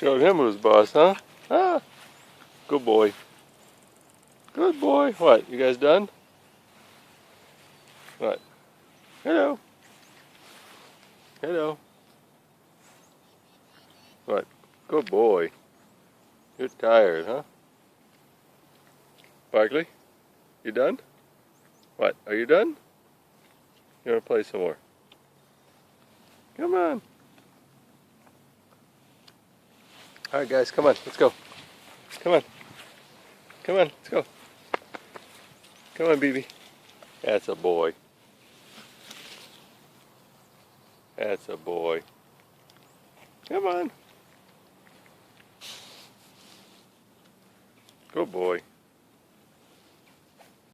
Showed him who's boss, huh? Ah, good boy. Good boy. What, you guys done? What? Hello. Hello. What? Good boy. You're tired, huh? Barkley, you done? What, are you done? You want to play some more? Come on. Alright guys, come on, let's go. Come on. Come on, let's go. Come on, BB. That's a boy. That's a boy. Come on. Good boy.